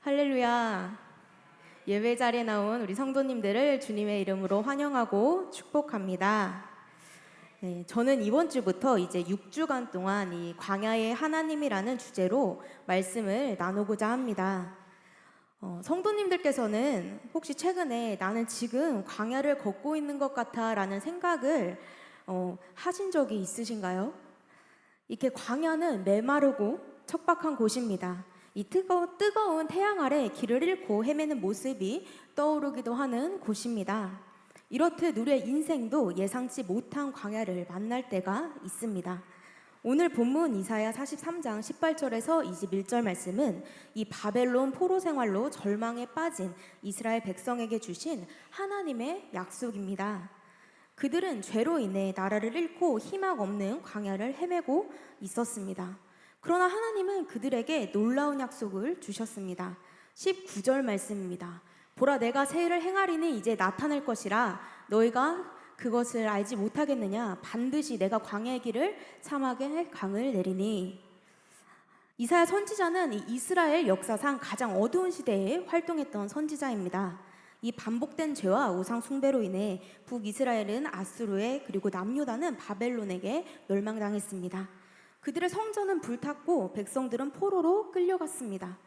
할렐루야. 예배 자리에 나온 우리 성도님들을 주님의 이름으로 환영하고 축복합니다. 네, 저는 이번 주부터 이제 6주간 동안 이 광야의 하나님이라는 주제로 말씀을 나누고자 합니다. 성도님들께서는 혹시 최근에 나는 지금 광야를 걷고 있는 것 같아 라는 생각을 하신 적이 있으신가요? 이렇게 광야는 메마르고 척박한 곳입니다. 이 뜨거운 태양 아래 길을 잃고 헤매는 모습이 떠오르기도 하는 곳입니다. 이렇듯 우리의 인생도 예상치 못한 광야를 만날 때가 있습니다. 오늘 본문 이사야 43장 18절에서 21절 말씀은 이 바벨론 포로 생활로 절망에 빠진 이스라엘 백성에게 주신 하나님의 약속입니다. 그들은 죄로 인해 나라를 잃고 희망 없는 광야를 헤매고 있었습니다. 그러나 하나님은 그들에게 놀라운 약속을 주셨습니다. 19절 말씀입니다. 보라, 내가 새 일을 행하리니 이제 나타날 것이라 너희가 그것을 알지 못하겠느냐? 반드시 내가 광야의 길을 사막에 강을 내리니. 이사야 선지자는 이 이스라엘 역사상 가장 어두운 시대에 활동했던 선지자입니다. 이 반복된 죄와 우상 숭배로 인해 북이스라엘은 아수르에 그리고 남유다는 바벨론에게 멸망당했습니다. 그들의 성전은 불탔고 백성들은 포로로 끌려갔습니다.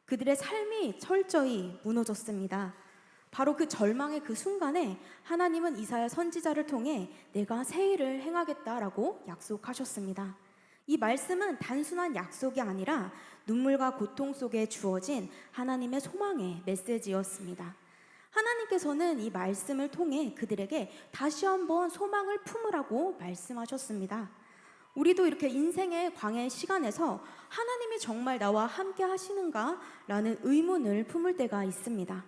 그들의 삶이 철저히 무너졌습니다. 바로 그 절망의 그 순간에 하나님은 이사야 선지자를 통해 내가 새 일을 행하겠다라고 약속하셨습니다. 이 말씀은 단순한 약속이 아니라 눈물과 고통 속에 주어진 하나님의 소망의 메시지였습니다. 하나님께서는 이 말씀을 통해 그들에게 다시 한번 소망을 품으라고 말씀하셨습니다. 우리도 이렇게 인생의 광야의 시간에서 하나님이 정말 나와 함께 하시는가? 라는 의문을 품을 때가 있습니다.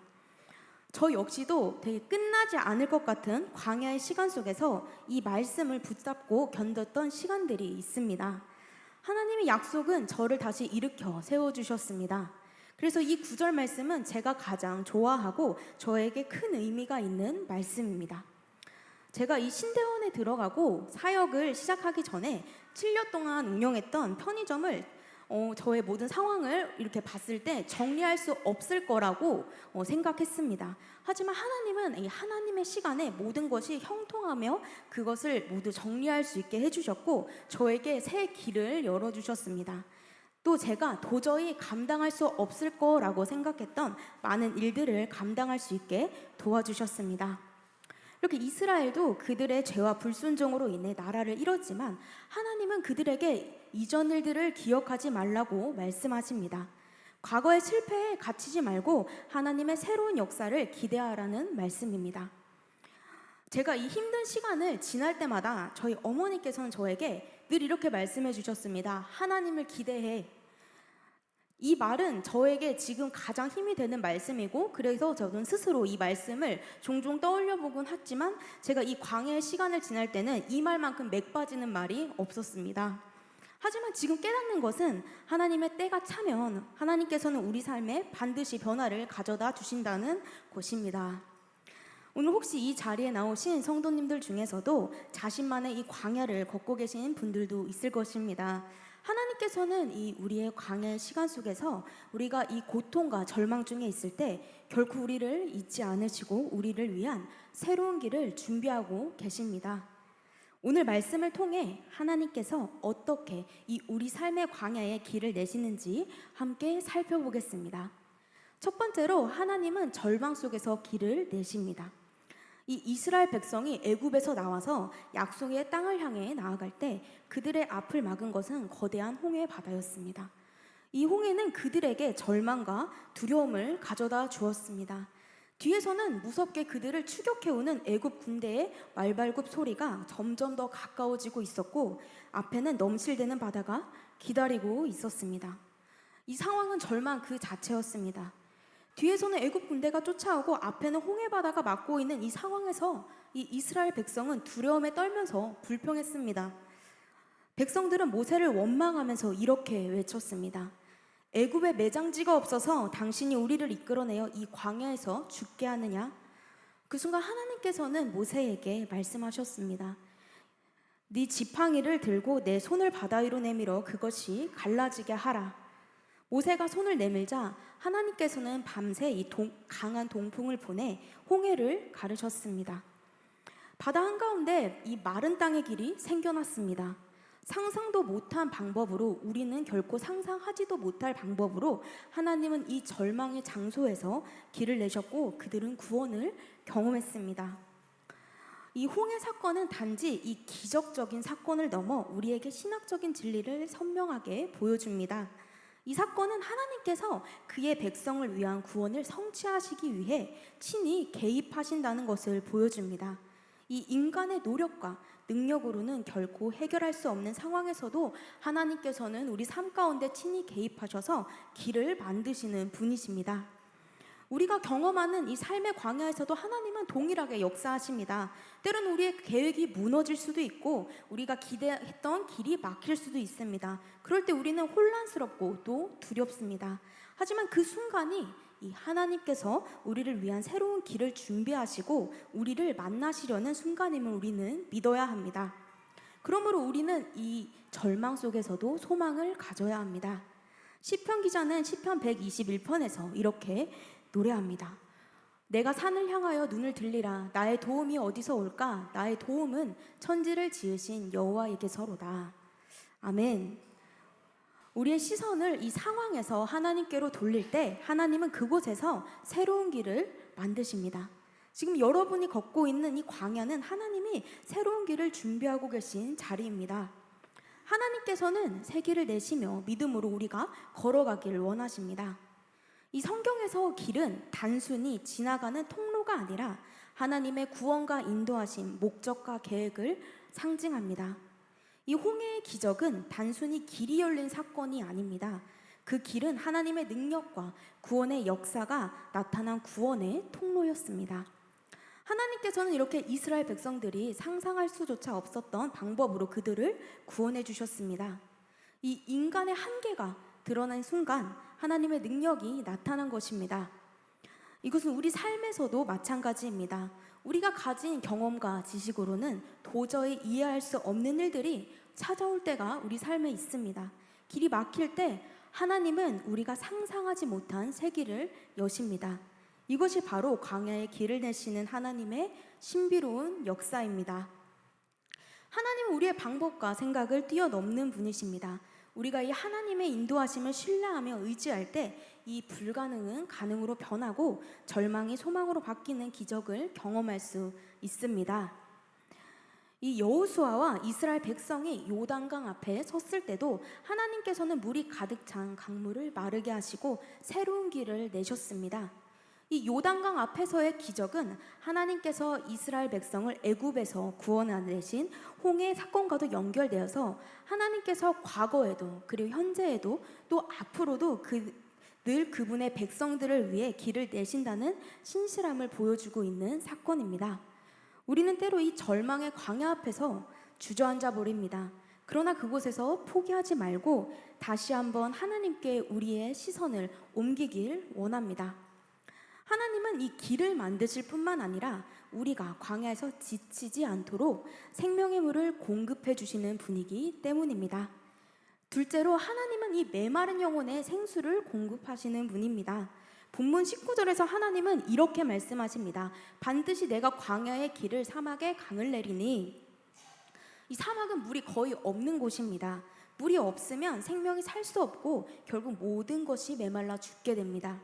저 역시도 되게 끝나지 않을 것 같은 광야의 시간 속에서 이 말씀을 붙잡고 견뎠던 시간들이 있습니다. 하나님의 약속은 저를 다시 일으켜 세워주셨습니다. 그래서 이 9절 말씀은 제가 가장 좋아하고 저에게 큰 의미가 있는 말씀입니다. 제가 이 신대원에 들어가고 사역을 시작하기 전에 7년 동안 운영했던 편의점을 저의 모든 상황을 이렇게 봤을 때 정리할 수 없을 거라고 생각했습니다. 하지만 하나님은 이 하나님의 시간에 모든 것이 형통하며 그것을 모두 정리할 수 있게 해주셨고 저에게 새 길을 열어주셨습니다. 또 제가 도저히 감당할 수 없을 거라고 생각했던 많은 일들을 감당할 수 있게 도와주셨습니다. 이렇게 이스라엘도 그들의 죄와 불순종으로 인해 나라를 잃었지만 하나님은 그들에게 이전 일들을 기억하지 말라고 말씀하십니다. 과거의 실패에 갇히지 말고 하나님의 새로운 역사를 기대하라는 말씀입니다. 제가 이 힘든 시간을 지날 때마다 저희 어머니께서는 저에게 늘 이렇게 말씀해 주셨습니다. 하나님을 기대해. 이 말은 저에게 지금 가장 힘이 되는 말씀이고 그래서 저는 스스로 이 말씀을 종종 떠올려 보곤 했지만 제가 이 광야의 시간을 지날 때는 이 말만큼 맥 빠지는 말이 없었습니다. 하지만 지금 깨닫는 것은 하나님의 때가 차면 하나님께서는 우리 삶에 반드시 변화를 가져다 주신다는 것입니다. 오늘 혹시 이 자리에 나오신 성도님들 중에서도 자신만의 이 광야를 걷고 계신 분들도 있을 것입니다. 하나님께서는 이 우리의 광야의 시간 속에서 우리가 이 고통과 절망 중에 있을 때 결코 우리를 잊지 않으시고 우리를 위한 새로운 길을 준비하고 계십니다. 오늘 말씀을 통해 하나님께서 어떻게 이 우리 삶의 광야의 길을 내시는지 함께 살펴보겠습니다. 첫 번째로 하나님은 절망 속에서 길을 내십니다. 이 이스라엘 백성이 애굽에서 나와서 약속의 땅을 향해 나아갈 때 그들의 앞을 막은 것은 거대한 홍해 바다였습니다. 이 홍해는 그들에게 절망과 두려움을 가져다 주었습니다. 뒤에서는 무섭게 그들을 추격해오는 애굽 군대의 말발굽 소리가 점점 더 가까워지고 있었고 앞에는 넘실대는 바다가 기다리고 있었습니다. 이 상황은 절망 그 자체였습니다. 뒤에서는 애굽 군대가 쫓아오고 앞에는 홍해 바다가 막고 있는 이 상황에서 이 이스라엘 백성은 두려움에 떨면서 불평했습니다. 백성들은 모세를 원망하면서 이렇게 외쳤습니다. 애굽에 매장지가 없어서 당신이 우리를 이끌어내어 이 광야에서 죽게 하느냐? 그 순간 하나님께서는 모세에게 말씀하셨습니다. 네 지팡이를 들고 내 손을 바다 위로 내밀어 그것이 갈라지게 하라. 모세가 손을 내밀자 하나님께서는 밤새 강한 동풍을 보내 홍해를 가르셨습니다. 바다 한가운데 이 마른 땅의 길이 생겨났습니다. 상상도 못한 방법으로, 우리는 결코 상상하지도 못할 방법으로 하나님은 이 절망의 장소에서 길을 내셨고 그들은 구원을 경험했습니다. 이 홍해 사건은 단지 이 기적적인 사건을 넘어 우리에게 신학적인 진리를 선명하게 보여줍니다. 이 사건은 하나님께서 그의 백성을 위한 구원을 성취하시기 위해 친히 개입하신다는 것을 보여줍니다. 이 인간의 노력과 능력으로는 결코 해결할 수 없는 상황에서도 하나님께서는 우리 삶 가운데 친히 개입하셔서 길을 만드시는 분이십니다. 우리가 경험하는 이 삶의 광야에서도 하나님은 동일하게 역사하십니다. 때로는 우리의 계획이 무너질 수도 있고 우리가 기대했던 길이 막힐 수도 있습니다. 그럴 때 우리는 혼란스럽고 또 두렵습니다. 하지만 그 순간이 이 하나님께서 우리를 위한 새로운 길을 준비하시고 우리를 만나시려는 순간임을 우리는 믿어야 합니다. 그러므로 우리는 이 절망 속에서도 소망을 가져야 합니다. 시편 기자는 시편 121편에서 이렇게 노래합니다. 내가 산을 향하여 눈을 들리라. 나의 도움이 어디서 올까? 나의 도움은 천지를 지으신 여호와에게서로다. 아멘. 우리의 시선을 이 상황에서 하나님께로 돌릴 때 하나님은 그곳에서 새로운 길을 만드십니다. 지금 여러분이 걷고 있는 이 광야는 하나님이 새로운 길을 준비하고 계신 자리입니다. 하나님께서는 새 길을 내시며 믿음으로 우리가 걸어가기를 원하십니다. 이 성경에서 길은 단순히 지나가는 통로가 아니라 하나님의 구원과 인도하심, 목적과 계획을 상징합니다. 이 홍해의 기적은 단순히 길이 열린 사건이 아닙니다. 그 길은 하나님의 능력과 구원의 역사가 나타난 구원의 통로였습니다. 하나님께서는 이렇게 이스라엘 백성들이 상상할 수조차 없었던 방법으로 그들을 구원해 주셨습니다. 이 인간의 한계가 드러난 순간 하나님의 능력이 나타난 것입니다. 이것은 우리 삶에서도 마찬가지입니다. 우리가 가진 경험과 지식으로는 도저히 이해할 수 없는 일들이 찾아올 때가 우리 삶에 있습니다. 길이 막힐 때 하나님은 우리가 상상하지 못한 새 길을 여십니다. 이것이 바로 광야의 길을 내시는 하나님의 신비로운 역사입니다. 하나님은 우리의 방법과 생각을 뛰어넘는 분이십니다. 우리가 이 하나님의 인도하심을 신뢰하며 의지할 때 이 불가능은 가능으로 변하고 절망이 소망으로 바뀌는 기적을 경험할 수 있습니다. 이 여호수아와 이스라엘 백성이 요단강 앞에 섰을 때도 하나님께서는 물이 가득 찬 강물을 마르게 하시고 새로운 길을 내셨습니다. 이 요단강 앞에서의 기적은 하나님께서 이스라엘 백성을 애굽에서 구원하내신 홍해 사건과도 연결되어서 하나님께서 과거에도 그리고 현재에도 또 앞으로도 늘 그분의 백성들을 위해 길을 내신다는 신실함을 보여주고 있는 사건입니다. 우리는 때로 이 절망의 광야 앞에서 주저앉아 버립니다. 그러나 그곳에서 포기하지 말고 다시 한번 하나님께 우리의 시선을 옮기길 원합니다. 하나님은 이 길을 만드실 뿐만 아니라 우리가 광야에서 지치지 않도록 생명의 물을 공급해 주시는 분이기 때문입니다. 둘째로 하나님은 이 메마른 영혼에 생수를 공급하시는 분입니다. 본문 19절에서 하나님은 이렇게 말씀하십니다. 반드시 내가 광야의 길을 사막에 강을 내리니. 이 사막은 물이 거의 없는 곳입니다. 물이 없으면 생명이 살 수 없고 결국 모든 것이 메말라 죽게 됩니다.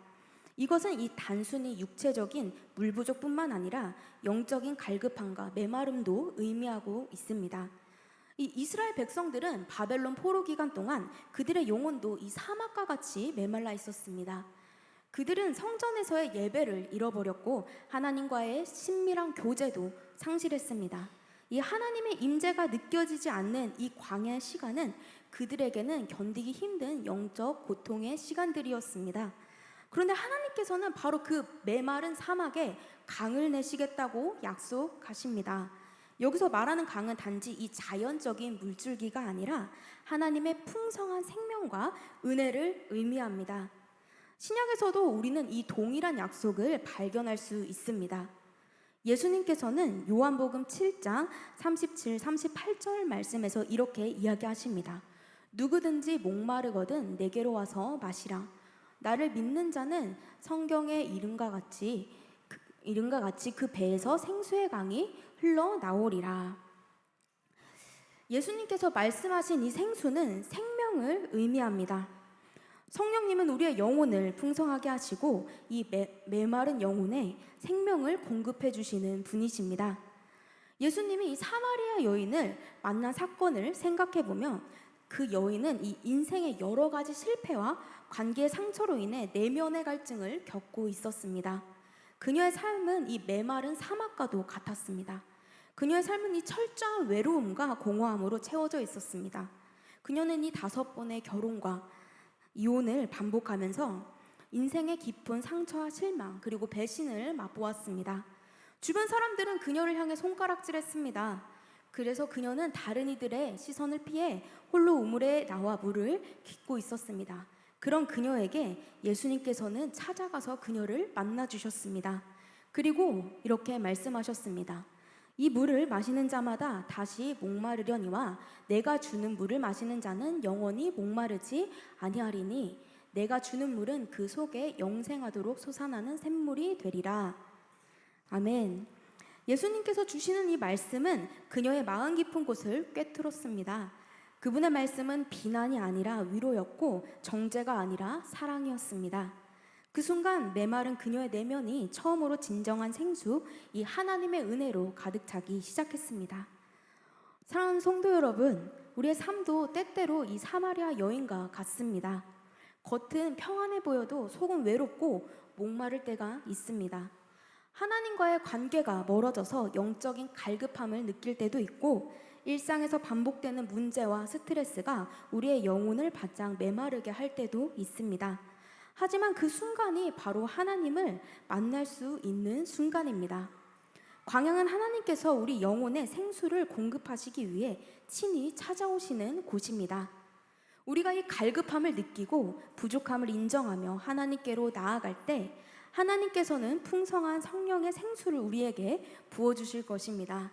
이것은 이 단순히 육체적인 물 부족뿐만 아니라 영적인 갈급함과 메마름도 의미하고 있습니다. 이 이스라엘 백성들은 바벨론 포로 기간 동안 그들의 영혼도 이 사막과 같이 메말라 있었습니다. 그들은 성전에서의 예배를 잃어버렸고 하나님과의 친밀한 교제도 상실했습니다. 이 하나님의 임재가 느껴지지 않는 이 광야의 시간은 그들에게는 견디기 힘든 영적 고통의 시간들이었습니다. 그런데 하나님께서는 바로 그 메마른 사막에 강을 내시겠다고 약속하십니다. 여기서 말하는 강은 단지 이 자연적인 물줄기가 아니라 하나님의 풍성한 생명과 은혜를 의미합니다. 신약에서도 우리는 이 동일한 약속을 발견할 수 있습니다. 예수님께서는 요한복음 7장 37, 38절 말씀에서 이렇게 이야기하십니다. 누구든지 목마르거든 내게로 와서 마시라. 나를 믿는 자는 성경의 이름과 같이 그 배에서 생수의 강이 흘러나오리라. 예수님께서 말씀하신 이 생수는 생명을 의미합니다. 성령님은 우리의 영혼을 풍성하게 하시고 이 메마른 영혼에 생명을 공급해 주시는 분이십니다. 예수님이 이 사마리아 여인을 만난 사건을 생각해 보면 그 여인은 이 인생의 여러 가지 실패와 관계의 상처로 인해 내면의 갈증을 겪고 있었습니다. 그녀의 삶은 이 메마른 사막과도 같았습니다. 그녀의 삶은 이 철저한 외로움과 공허함으로 채워져 있었습니다. 그녀는 이 5번의 결혼과 이혼을 반복하면서 인생의 깊은 상처와 실망 그리고 배신을 맛보았습니다. 주변 사람들은 그녀를 향해 손가락질했습니다. 그래서 그녀는 다른 이들의 시선을 피해 홀로 우물에 나와 물을 깃고 있었습니다. 그런 그녀에게 예수님께서는 찾아가서 그녀를 만나주셨습니다. 그리고 이렇게 말씀하셨습니다. 이 물을 마시는 자마다 다시 목마르려니와 내가 주는 물을 마시는 자는 영원히 목마르지 아니하리니 내가 주는 물은 그 속에 영생하도록 솟아나는 샘물이 되리라. 아멘. 예수님께서 주시는 이 말씀은 그녀의 마음 깊은 곳을 꿰뚫었습니다. 그분의 말씀은 비난이 아니라 위로였고 정죄가 아니라 사랑이었습니다. 그 순간 메마른 그녀의 내면이 처음으로 진정한 생수, 이 하나님의 은혜로 가득 차기 시작했습니다. 사랑하는 성도 여러분, 우리의 삶도 때때로 이 사마리아 여인과 같습니다. 겉은 평안해 보여도 속은 외롭고 목마를 때가 있습니다. 하나님과의 관계가 멀어져서 영적인 갈급함을 느낄 때도 있고 일상에서 반복되는 문제와 스트레스가 우리의 영혼을 바짝 메마르게 할 때도 있습니다. 하지만 그 순간이 바로 하나님을 만날 수 있는 순간입니다. 광야는 하나님께서 우리 영혼의 생수를 공급하시기 위해 친히 찾아오시는 곳입니다. 우리가 이 갈급함을 느끼고 부족함을 인정하며 하나님께로 나아갈 때 하나님께서는 풍성한 성령의 생수를 우리에게 부어주실 것입니다.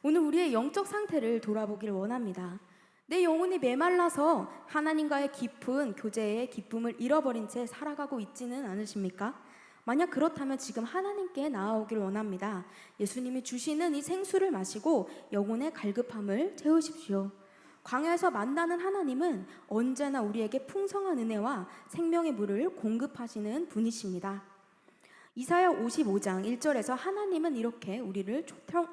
오늘 우리의 영적 상태를 돌아보길 원합니다. 내 영혼이 메말라서 하나님과의 깊은 교제의 기쁨을 잃어버린 채 살아가고 있지는 않으십니까? 만약 그렇다면 지금 하나님께 나아오길 원합니다. 예수님이 주시는 이 생수를 마시고 영혼의 갈급함을 채우십시오. 광야에서 만나는 하나님은 언제나 우리에게 풍성한 은혜와 생명의 물을 공급하시는 분이십니다. 이사야 55장 1절에서 하나님은 이렇게 우리를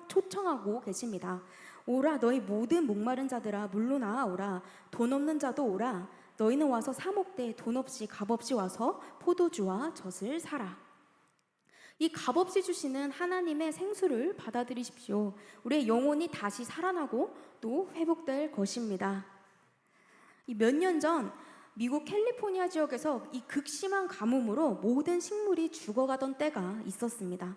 초청하고 계십니다. 오라 너희 모든 목마른 자들아 물로 나아오라 돈 없는 자도 오라 너희는 와서 사 먹되 돈 없이 값 없이 와서 포도주와 젖을 사라. 이 값없이 주시는 하나님의 생수를 받아들이십시오. 우리의 영혼이 다시 살아나고 또 회복될 것입니다. 몇 년 전 미국 캘리포니아 지역에서 이 극심한 가뭄으로 모든 식물이 죽어가던 때가 있었습니다.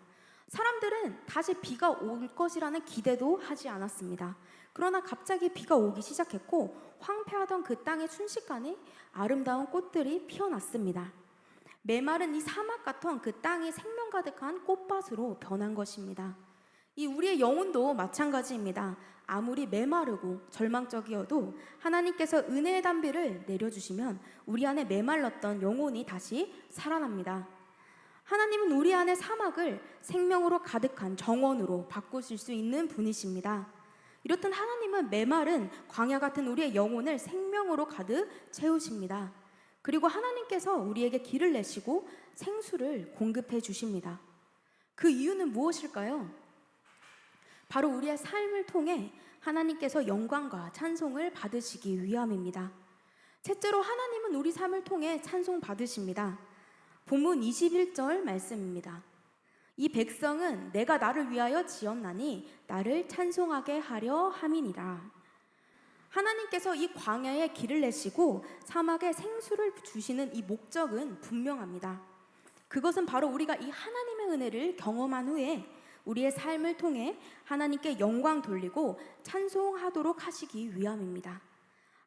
사람들은 다시 비가 올 것이라는 기대도 하지 않았습니다. 그러나 갑자기 비가 오기 시작했고 황폐하던 그 땅에 순식간에 아름다운 꽃들이 피어났습니다. 메마른 이 사막 같은 그 땅이 생명 가득한 꽃밭으로 변한 것입니다. 이 우리의 영혼도 마찬가지입니다. 아무리 메마르고 절망적이어도 하나님께서 은혜의 담비를 내려주시면 우리 안에 메말랐던 영혼이 다시 살아납니다. 하나님은 우리 안의 사막을 생명으로 가득한 정원으로 바꾸실 수 있는 분이십니다. 이렇듯 하나님은 메마른 광야 같은 우리의 영혼을 생명으로 가득 채우십니다. 그리고 하나님께서 우리에게 길을 내시고 생수를 공급해 주십니다. 그 이유는 무엇일까요? 바로 우리의 삶을 통해 하나님께서 영광과 찬송을 받으시기 위함입니다. 셋째로 하나님은 우리 삶을 통해 찬송 받으십니다. 본문 21절 말씀입니다. 이 백성은 내가 나를 위하여 지었나니 나를 찬송하게 하려 함이니라. 하나님께서 이 광야에 길을 내시고 사막에 생수를 주시는 이 목적은 분명합니다. 그것은 바로 우리가 이 하나님의 은혜를 경험한 후에 우리의 삶을 통해 하나님께 영광 돌리고 찬송하도록 하시기 위함입니다.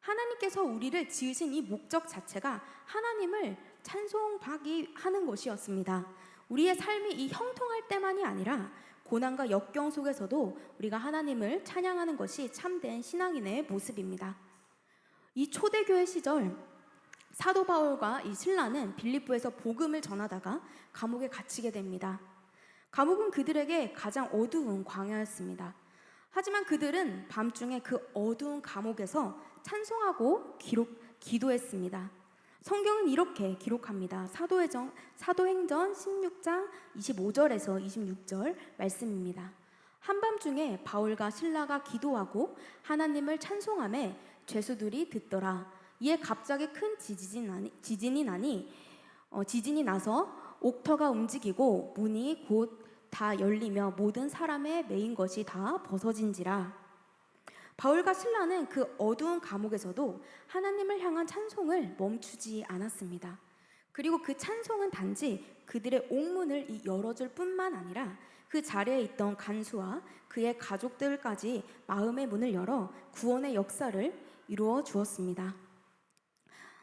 하나님께서 우리를 지으신 이 목적 자체가 하나님을 찬송하기 하는 것이었습니다. 우리의 삶이 이 형통할 때만이 아니라 고난과 역경 속에서도 우리가 하나님을 찬양하는 것이 참된 신앙인의 모습입니다. 이 초대교회 시절 사도 바울과 이 신라는 빌립보에서 복음을 전하다가 감옥에 갇히게 됩니다. 감옥은 그들에게 가장 어두운 광야였습니다. 하지만 그들은 밤중에 그 어두운 감옥에서 찬송하고 기도했습니다. 성경은 이렇게 기록합니다. 사도행전 16장 25절에서 26절 말씀입니다. 한밤중에 바울과 신라가 기도하고 하나님을 찬송하며 죄수들이 듣더라. 이에 갑자기 큰 지진이 나서 옥터가 움직이고 문이 곧 다 열리며 모든 사람의 매인 것이 다 벗어진지라. 바울과 신라는 그 어두운 감옥에서도 하나님을 향한 찬송을 멈추지 않았습니다. 그리고 그 찬송은 단지 그들의 옥문을 열어줄 뿐만 아니라 그 자리에 있던 간수와 그의 가족들까지 마음의 문을 열어 구원의 역사를 이루어 주었습니다.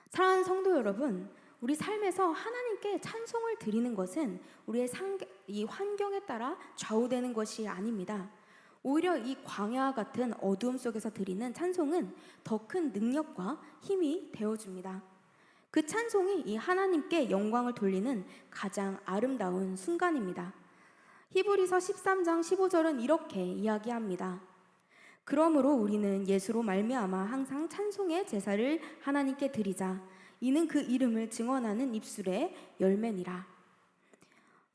사랑하는 성도 여러분, 우리 삶에서 하나님께 찬송을 드리는 것은 우리의 이 환경에 따라 좌우되는 것이 아닙니다. 오히려 이 광야 같은 어두움 속에서 드리는 찬송은 더 큰 능력과 힘이 되어줍니다. 그 찬송이 이 하나님께 영광을 돌리는 가장 아름다운 순간입니다. 히브리서 13장 15절은 이렇게 이야기합니다. 그러므로 우리는 예수로 말미암아 항상 찬송의 제사를 하나님께 드리자. 이는 그 이름을 증언하는 입술의 열매니라.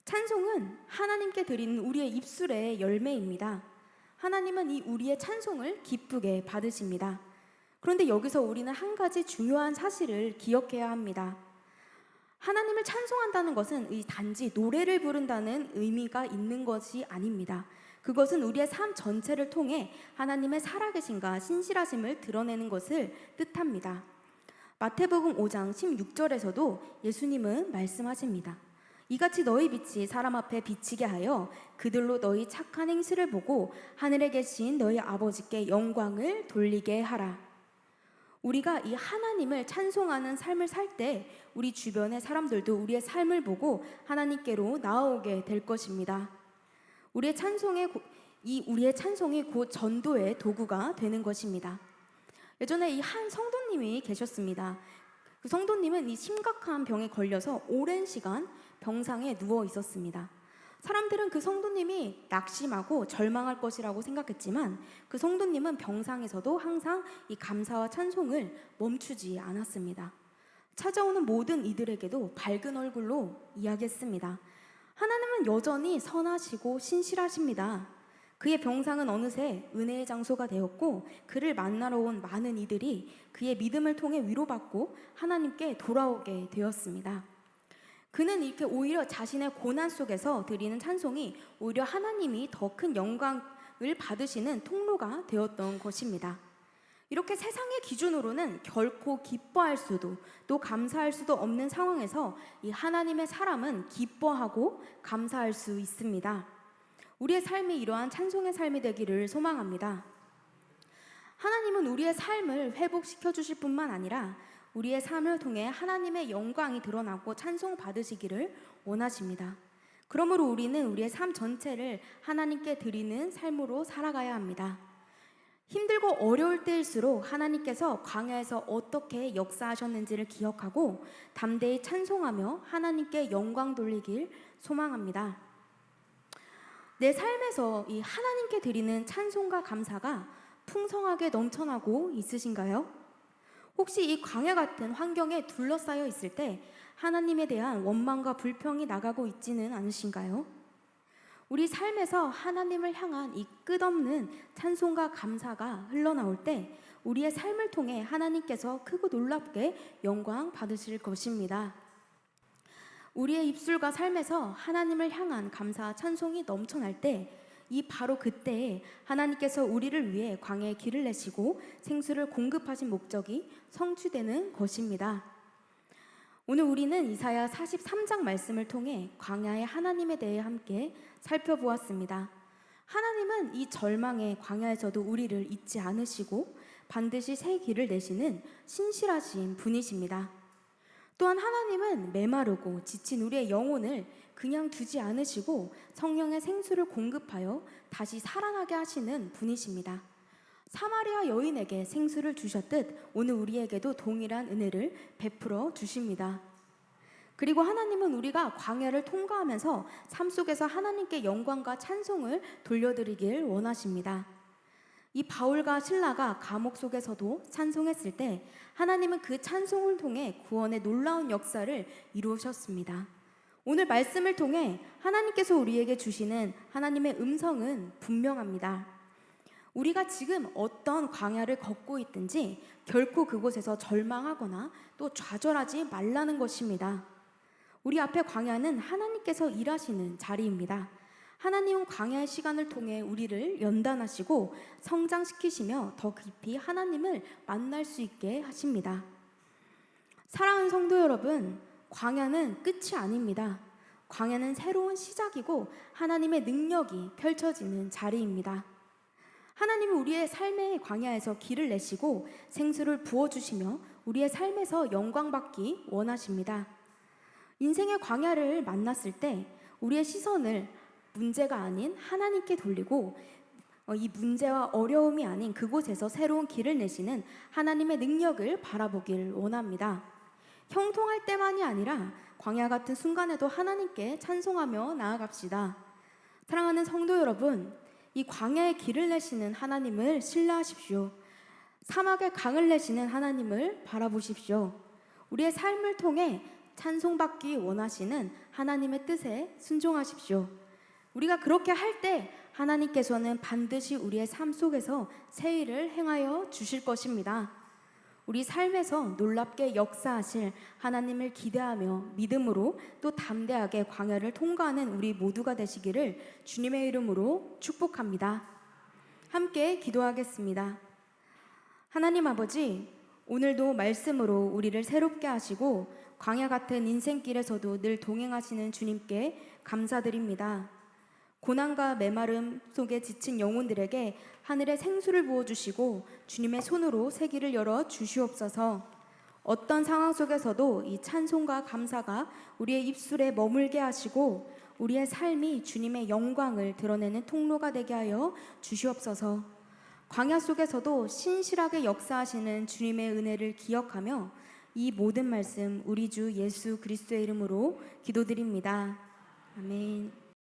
찬송은 하나님께 드리는 우리의 입술의 열매입니다. 하나님은 이 우리의 찬송을 기쁘게 받으십니다. 그런데 여기서 우리는 한 가지 중요한 사실을 기억해야 합니다. 하나님을 찬송한다는 것은 단지 노래를 부른다는 의미가 있는 것이 아닙니다. 그것은 우리의 삶 전체를 통해 하나님의 살아계심과 신실하심을 드러내는 것을 뜻합니다. 마태복음 5장 16절에서도 예수님은 말씀하십니다. 이같이 너희 빛이 사람 앞에 비치게 하여 그들로 너희 착한 행실을 보고 하늘에 계신 너희 아버지께 영광을 돌리게 하라. 우리가 이 하나님을 찬송하는 삶을 살 때 우리 주변의 사람들도 우리의 삶을 보고 하나님께로 나아오게 될 것입니다. 우리의 찬송이 곧 전도의 도구가 되는 것입니다. 예전에 이 한 성도님이 계셨습니다. 그 성도님은 이 심각한 병에 걸려서 오랜 시간 병상에 누워 있었습니다. 사람들은 그 성도님이 낙심하고 절망할 것이라고 생각했지만 그 성도님은 병상에서도 항상 이 감사와 찬송을 멈추지 않았습니다. 찾아오는 모든 이들에게도 밝은 얼굴로 이야기했습니다. 하나님은 여전히 선하시고 신실하십니다. 그의 병상은 어느새 은혜의 장소가 되었고 그를 만나러 온 많은 이들이 그의 믿음을 통해 위로받고 하나님께 돌아오게 되었습니다. 그는 이렇게 오히려 자신의 고난 속에서 드리는 찬송이 오히려 하나님이 더 큰 영광을 받으시는 통로가 되었던 것입니다. 이렇게 세상의 기준으로는 결코 기뻐할 수도 또 감사할 수도 없는 상황에서 이 하나님의 사람은 기뻐하고 감사할 수 있습니다. 우리의 삶이 이러한 찬송의 삶이 되기를 소망합니다. 하나님은 우리의 삶을 회복시켜 주실 뿐만 아니라 우리의 삶을 통해 하나님의 영광이 드러나고 찬송 받으시기를 원하십니다. 그러므로 우리는 우리의 삶 전체를 하나님께 드리는 삶으로 살아가야 합니다. 힘들고 어려울 때일수록 하나님께서 광야에서 어떻게 역사하셨는지를 기억하고 담대히 찬송하며 하나님께 영광 돌리길 소망합니다. 내 삶에서 이 하나님께 드리는 찬송과 감사가 풍성하게 넘쳐나고 있으신가요? 혹시 이 광야 같은 환경에 둘러싸여 있을 때 하나님에 대한 원망과 불평이 나가고 있지는 않으신가요? 우리 삶에서 하나님을 향한 이 끝없는 찬송과 감사가 흘러나올 때 우리의 삶을 통해 하나님께서 크고 놀랍게 영광 받으실 것입니다. 우리의 입술과 삶에서 하나님을 향한 감사와 찬송이 넘쳐날 때 바로 그때에 하나님께서 우리를 위해 광야에 길을 내시고 생수를 공급하신 목적이 성취되는 것입니다. 오늘 우리는 이사야 43장 말씀을 통해 광야의 하나님에 대해 함께 살펴보았습니다. 하나님은 이 절망의 광야에서도 우리를 잊지 않으시고 반드시 새 길을 내시는 신실하신 분이십니다. 또한 하나님은 메마르고 지친 우리의 영혼을 그냥 두지 않으시고 성령의 생수를 공급하여 다시 살아나게 하시는 분이십니다. 사마리아 여인에게 생수를 주셨듯 오늘 우리에게도 동일한 은혜를 베풀어 주십니다. 그리고 하나님은 우리가 광야를 통과하면서 삶 속에서 하나님께 영광과 찬송을 돌려드리길 원하십니다. 이 바울과 실라가 감옥 속에서도 찬송했을 때 하나님은 그 찬송을 통해 구원의 놀라운 역사를 이루셨습니다. 오늘 말씀을 통해 하나님께서 우리에게 주시는 하나님의 음성은 분명합니다. 우리가 지금 어떤 광야를 걷고 있든지 결코 그곳에서 절망하거나 또 좌절하지 말라는 것입니다. 우리 앞에 광야는 하나님께서 일하시는 자리입니다. 하나님은 광야의 시간을 통해 우리를 연단하시고 성장시키시며 더 깊이 하나님을 만날 수 있게 하십니다. 사랑하는 성도 여러분, 광야는 끝이 아닙니다. 광야는 새로운 시작이고 하나님의 능력이 펼쳐지는 자리입니다. 하나님은 우리의 삶의 광야에서 길을 내시고 생수를 부어주시며 우리의 삶에서 영광받기 원하십니다. 인생의 광야를 만났을 때 우리의 시선을 문제가 아닌 하나님께 돌리고 이 문제와 어려움이 아닌 그곳에서 새로운 길을 내시는 하나님의 능력을 바라보길 원합니다. 형통할 때만이 아니라 광야 같은 순간에도 하나님께 찬송하며 나아갑시다. 사랑하는 성도 여러분, 이 광야의 길을 내시는 하나님을 신뢰하십시오. 사막의 강을 내시는 하나님을 바라보십시오. 우리의 삶을 통해 찬송받기 원하시는 하나님의 뜻에 순종하십시오. 우리가 그렇게 할 때 하나님께서는 반드시 우리의 삶 속에서 새 일을 행하여 주실 것입니다. 우리 삶에서 놀랍게 역사하실 하나님을 기대하며 믿음으로 또 담대하게 광야를 통과하는 우리 모두가 되시기를 주님의 이름으로 축복합니다. 함께 기도하겠습니다. 하나님 아버지, 오늘도 말씀으로 우리를 새롭게 하시고 광야 같은 인생길에서도 늘 동행하시는 주님께 감사드립니다. 고난과 메마름 속에 지친 영혼들에게 하늘의 생수를 부어주시고 주님의 손으로 새 길을 열어 주시옵소서. 어떤 상황 속에서도 이 찬송과 감사가 우리의 입술에 머물게 하시고 우리의 삶이 주님의 영광을 드러내는 통로가 되게 하여 주시옵소서. 광야 속에서도 신실하게 역사하시는 주님의 은혜를 기억하며 이 모든 말씀 우리 주 예수 그리스도의 이름으로 기도드립니다. 아멘.